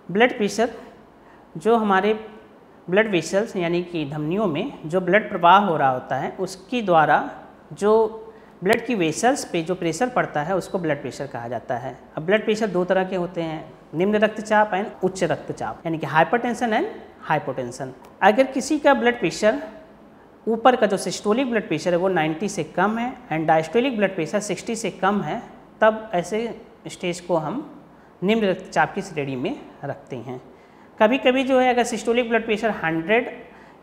Blood pressure जो हमारे blood vessels यानी कि धमनियों में जो ब्लड प्रवाह हो रहा होता है उसके द्वारा जो ब्लड की वेसल्स पे जो प्रेशर पड़ता है उसको ब्लड प्रेशर कहा जाता है। अब ब्लड प्रेशर दो तरह के होते हैं, निम्न रक्तचाप एंड उच्च रक्तचाप, यानी कि हाइपरटेंशन एंड हाइपोटेंशन। अगर किसी का ब्लड प्रेशर ऊपर का जो सिस्टोलिक ब्लड प्रेशर है वो 90 से कम है एंड डायस्टोलिक ब्लड प्रेशर 60 से कम है, तब ऐसे स्टेज को हम निम्न रक्तचाप की श्रेणी में रखते हैं। कभी कभी जो है अगर सिस्टोलिक ब्लड प्रेशर 100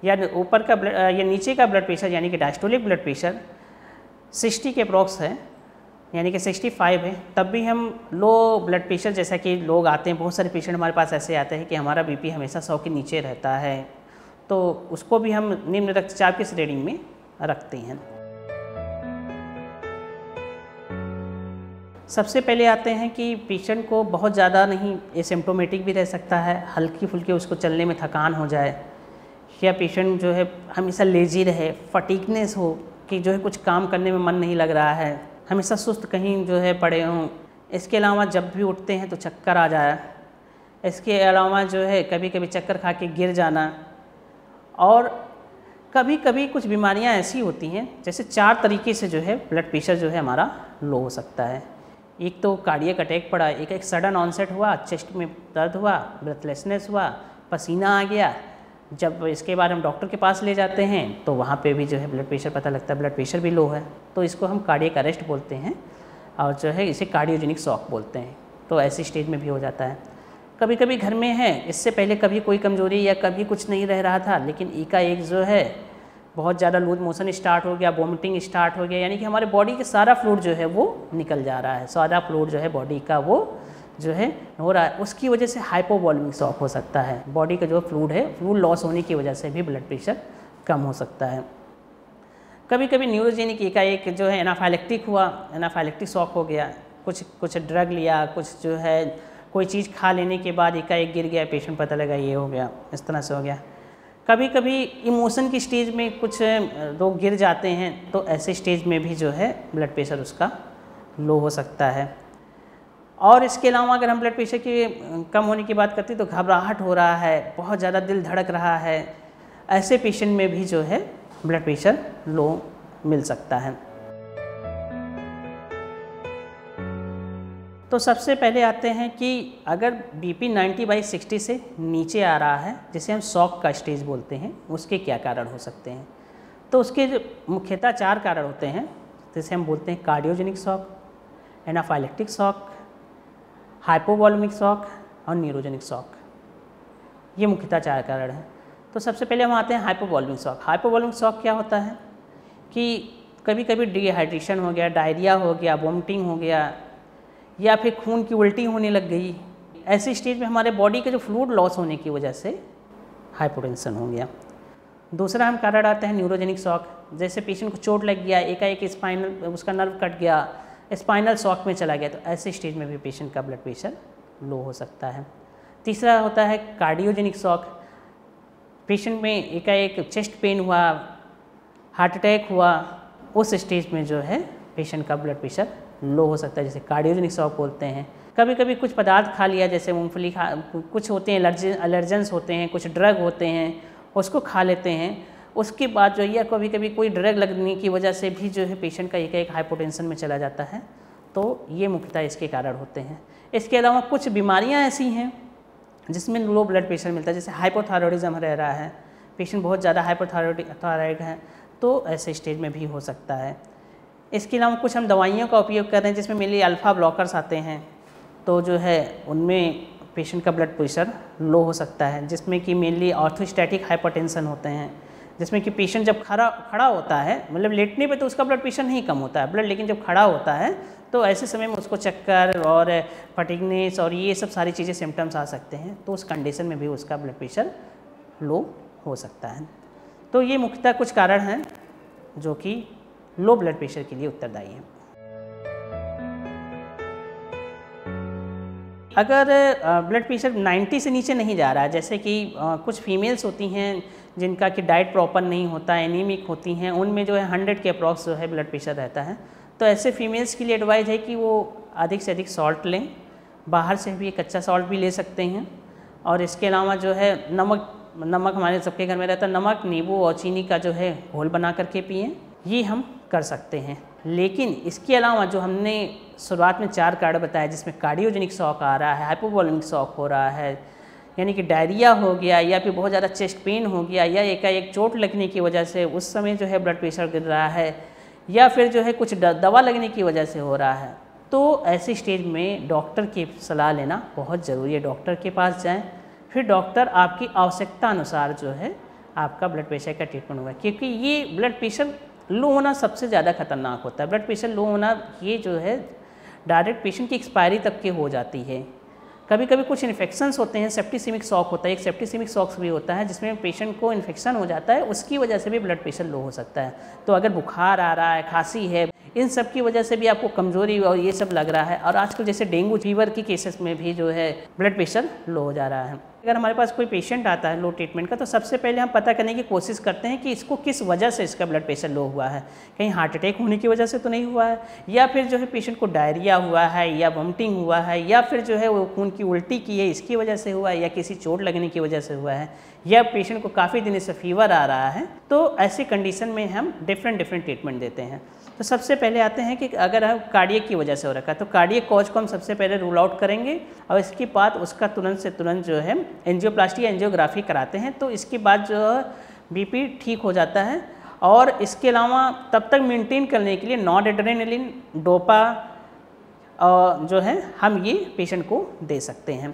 या ऊपर का या नीचे का ब्लड प्रेशर यानी कि डायस्टोलिक ब्लड प्रेशर 60 के अप्रॉक्स है यानी कि 65 है, तब भी हम लो ब्लड प्रेशर, जैसा कि लोग आते हैं, बहुत सारे पेशेंट हमारे पास ऐसे आते हैं कि हमारा बीपी हमेशा 100 के नीचे रहता है, तो उसको भी हम निम्न रक्तचाप की श्रेणी में रखते हैं। सबसे पहले आते हैं कि पेशेंट को बहुत ज़्यादा नहीं, एसिम्प्टोमेटिक भी रह सकता है, हल्की फुल्की उसको चलने में थकान हो जाए, या पेशेंट जो है हमेशा लेजी रहे, फटीगनेस हो कि जो है कुछ काम करने में मन नहीं लग रहा है, हमेशा सुस्त कहीं जो है पड़े हों। इसके अलावा जब भी उठते हैं तो चक्कर आ जाए। इसके अलावा जो है कभी कभी चक्कर खा के गिर जाना। और कभी कभी कुछ बीमारियां ऐसी होती हैं, जैसे 4 तरीके से जो है ब्लड प्रेशर जो है हमारा लो हो सकता है। एक तो कार्डियक अटैक पड़ा, एक सडन ऑनसेट हुआ, चेस्ट में दर्द हुआ, ब्रेथलेसनेस हुआ, पसीना आ गया। जब इसके बाद हम डॉक्टर के पास ले जाते हैं तो वहाँ पे भी जो है ब्लड प्रेशर पता लगता है, ब्लड प्रेशर भी लो है, तो इसको हम कार्डियक अरेस्ट बोलते हैं और जो है इसे कार्डियोजेनिक शॉक बोलते हैं। तो ऐसी स्टेज में भी हो जाता है। कभी कभी घर में है, इससे पहले कभी कोई कमजोरी या कभी कुछ नहीं रह रहा था, लेकिन एकाएक जो है बहुत ज़्यादा लूज मोशन स्टार्ट हो गया, वॉमिटिंग स्टार्ट हो गया, यानी कि हमारे बॉडी के सारा फ्लूइड जो है वो निकल जा रहा है, सारा फ्लूइड जो है बॉडी का वो जो है हो रहा है, उसकी वजह से हाइपोवॉल्यूमिक शॉक हो सकता है। बॉडी का जो फ्लूइड है, फ्लूइड लॉस होने की वजह से भी ब्लड प्रेशर कम हो सकता है। कभी कभी न्यूरोजेनिक एकाएक जो है एनाफाइलेक्टिक हुआ, एनाफाइलेक्टिक शॉक हो गया, कुछ ड्रग लिया, कुछ जो है कोई चीज़ खा लेने के बाद एकाएक गिर गया, पेशेंट पता लगा ये हो गया, इस तरह से हो गया। कभी कभी इमोशन की स्टेज में कुछ लोग गिर जाते हैं, तो ऐसे स्टेज में भी जो है ब्लड प्रेशर उसका लो हो सकता है। और इसके अलावा अगर हम ब्लड प्रेशर के कम होने की बात करते हैं तो घबराहट हो रहा है, बहुत ज़्यादा दिल धड़क रहा है, ऐसे पेशेंट में भी जो है ब्लड प्रेशर लो मिल सकता है। तो सबसे पहले आते हैं कि अगर बीपी 90/60 से नीचे आ रहा है, जिसे हम शॉक का स्टेज बोलते हैं, उसके क्या कारण हो सकते हैं। तो उसके जो मुख्यतः 4 कारण होते हैं, जिसे हम बोलते हैं cardiogenic shock, anaphylactic shock, hypovolaemic shock और न्यूरोजेनिक शॉक। ये मुख्यतः 4 कारण हैं। तो सबसे पहले हम आते हैं हाइपोवॉल्यूमिक शॉक। हाइपोवॉल्यूमिक शॉक क्या होता है कि कभी कभी डिहाइड्रेशन हो गया, डायरिया हो गया, वॉमिटिंग हो गया, या फिर खून की उल्टी होने लग गई। ऐसी स्टेज में हमारे बॉडी के जो फ्लूइड लॉस होने की वजह से हाइपोटेंशन हो गया। दूसरा हम कारण आता है न्यूरोजेनिक शॉक, जैसे पेशेंट को चोट लग गया, एकाएक स्पाइनल उसका नर्व कट गया, स्पाइनल शॉक में चला गया, तो ऐसे स्टेज में भी पेशेंट का ब्लड प्रेशर लो हो सकता है। तीसरा होता है कार्डियोजेनिक शॉक। पेशेंट में एकाएक चेस्ट पेन हुआ, हार्ट अटैक हुआ, उस स्टेज में जो है पेशेंट का ब्लड प्रेशर लो हो सकता है, जिसे कार्डियोजेनिक शॉक बोलते हैं। कभी कभी कुछ पदार्थ खा लिया, जैसे मूंगफली कुछ होते हैं एलर्जेंस होते हैं, कुछ ड्रग होते हैं, उसको खा लेते हैं, उसके बाद जो है कभी कभी कोई ड्रग लगने की वजह से भी जो है पेशेंट का एक हाइपोटेंशन में चला जाता है। तो ये मुख्यतः इसके कारण होते हैं। इसके अलावा कुछ बीमारियां ऐसी हैं जिसमें लो ब्लड प्रेशर मिलता है, जैसे हाइपोथायरॉयडिज्म रह रहा है, पेशेंट बहुत ज़्यादा हाइपोथायरॉइड है, तो ऐसे स्टेज में भी हो सकता है। इसके अलावा कुछ हम दवाइयों का उपयोग कर रहे हैं जिसमें मेनली अल्फ़ा ब्लॉकर्स आते हैं, तो जो है उनमें पेशेंट का ब्लड प्रेशर लो हो सकता है, जिसमें कि मेनली ऑर्थोस्टैटिक हाइपरटेंशन होते हैं, जिसमें कि पेशेंट जब खड़ा होता है, मतलब लेटने पे तो उसका ब्लड प्रेशर नहीं कम होता है ब्लड, लेकिन जब खड़ा होता है तो ऐसे समय में उसको चक्कर और फटीगनेस और ये सब सारी चीज़ें सिम्टम्स आ सकते हैं, तो उस कंडीशन में भी उसका ब्लड प्रेशर लो हो सकता है। तो ये मुख्यतः कुछ कारण हैं जो कि लो ब्लड प्रेशर के लिए उत्तरदायी हैं। अगर ब्लड प्रेशर 90 से नीचे नहीं जा रहा है, जैसे कि कुछ फीमेल्स होती हैं जिनका कि डाइट प्रॉपर नहीं होता, एनीमिक होती हैं, उनमें जो है 100 के अप्रॉक्स जो है ब्लड प्रेशर रहता है, तो ऐसे फीमेल्स के लिए एडवाइज है कि वो अधिक से अधिक सॉल्ट लें, बाहर से भी कच्चा सॉल्ट भी ले सकते हैं, और इसके अलावा जो है नमक हमारे सबके घर में रहता है, नमक, नींबू और चीनी का जो है घोल बना करके पिएं, ये हम कर सकते हैं। लेकिन इसके अलावा जो हमने शुरुआत में 4 कारण बताया, जिसमें कार्डियोजेनिक शॉक आ रहा है, हाइपोवोलेमिक शॉक हो रहा है, यानी कि डायरिया हो गया, या फिर बहुत ज़्यादा चेस्ट पेन हो गया, या एकाएक चोट लगने की वजह से उस समय जो है ब्लड प्रेशर गिर रहा है, या फिर जो है कुछ दवा लगने की वजह से हो रहा है, तो ऐसे स्टेज में डॉक्टर की सलाह लेना बहुत ज़रूरी है। डॉक्टर के पास जाएं, फिर डॉक्टर आपकी आवश्यकता अनुसार जो है आपका ब्लड प्रेशर का ट्रीटमेंट होगा, क्योंकि ये ब्लड प्रेशर लो होना सबसे ज़्यादा खतरनाक होता है। ब्लड प्रेशर लो होना ये जो है डायरेक्ट पेशेंट की एक्सपायरी तक के हो जाती है। कभी कभी कुछ इन्फेक्शंस होते हैं, सेप्टिसेमिक शॉक होता है, एक सेप्टिसेमिक शॉक भी होता है जिसमें पेशेंट को इन्फेक्शन हो जाता है, उसकी वजह से भी ब्लड प्रेशर लो हो सकता है। तो अगर बुखार आ रहा है, खांसी है, इन सब की वजह से भी आपको कमजोरी और ये सब लग रहा है, और आजकल जैसे डेंगू फीवर की केसेस में भी जो है ब्लड प्रेशर लो हो जा रहा है। अगर हमारे पास कोई पेशेंट आता है लो ट्रीटमेंट का, तो सबसे पहले हम पता करने की कोशिश करते हैं कि इसको किस वजह से इसका ब्लड प्रेशर लो हुआ है। कहीं हार्ट अटैक होने की वजह से तो नहीं हुआ है, या फिर जो है पेशेंट को डायरिया हुआ है, या वॉमिटिंग हुआ है, या फिर जो है वो खून की उल्टी की है इसकी वजह से हुआ है, या किसी चोट लगने की वजह से हुआ है, या पेशेंट को काफ़ी दिन से फीवर आ रहा है। तो ऐसी कंडीशन में हम डिफरेंट ट्रीटमेंट देते हैं। तो सबसे पहले आते हैं कि अगर हम कार्डियक की वजह से हो रखा है, तो कार्डियक कॉज को हम सबसे पहले रूल आउट करेंगे, और इसके बाद उसका तुरंत से तुरंत जो है एंजियोप्लास्टी या एंजियोग्राफी कराते हैं। तो इसके बाद जो है बीपी ठीक हो जाता है। और इसके अलावा तब तक मेंटेन करने के लिए नॉन एड्रेनलिन, डोपा जो है हम ये पेशेंट को दे सकते हैं।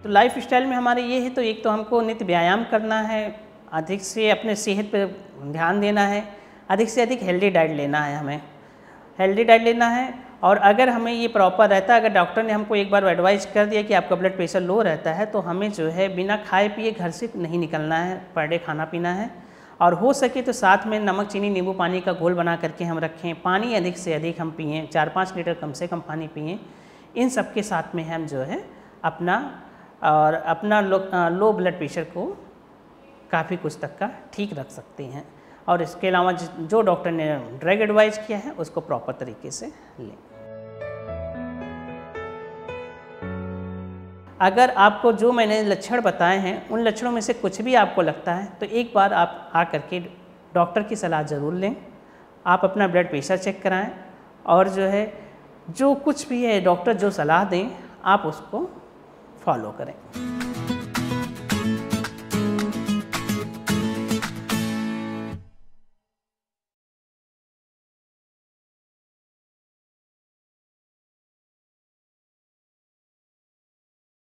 तो लाइफ स्टाइल में हमारे ये है, तो एक तो हमको नित्य व्यायाम करना है, अधिक से अपने सेहत पर ध्यान देना है, अधिक से अधिक हेल्दी डाइट लेना है, हमें हेल्दी डाइट लेना है। और अगर हमें ये प्रॉपर रहता है, अगर डॉक्टर ने हमको एक बार एडवाइस कर दिया कि आपका ब्लड प्रेशर लो रहता है, तो हमें जो है बिना खाए पिए घर से नहीं निकलना है, पर डे खाना पीना है, और हो सके तो साथ में नमक, चीनी, नींबू पानी का घोल बना करके हम रखें। पानी अधिक से अधिक हम पिएँ, 4-5 लीटर कम से कम पानी पिएँ। इन सब के साथ में हम जो है अपना लो ब्लड प्रेशर को काफ़ी कुछ तक का ठीक रख सकते हैं। और इसके अलावा जो डॉक्टर ने ड्रग एडवाइस किया है उसको प्रॉपर तरीके से लें। अगर आपको जो मैंने लक्षण बताए हैं उन लक्षणों में से कुछ भी आपको लगता है, तो एक बार आप आ करके डॉक्टर की सलाह ज़रूर लें। आप अपना ब्लड प्रेशर चेक कराएं, और जो है जो कुछ भी है डॉक्टर जो सलाह दें आप उसको फॉलो करें।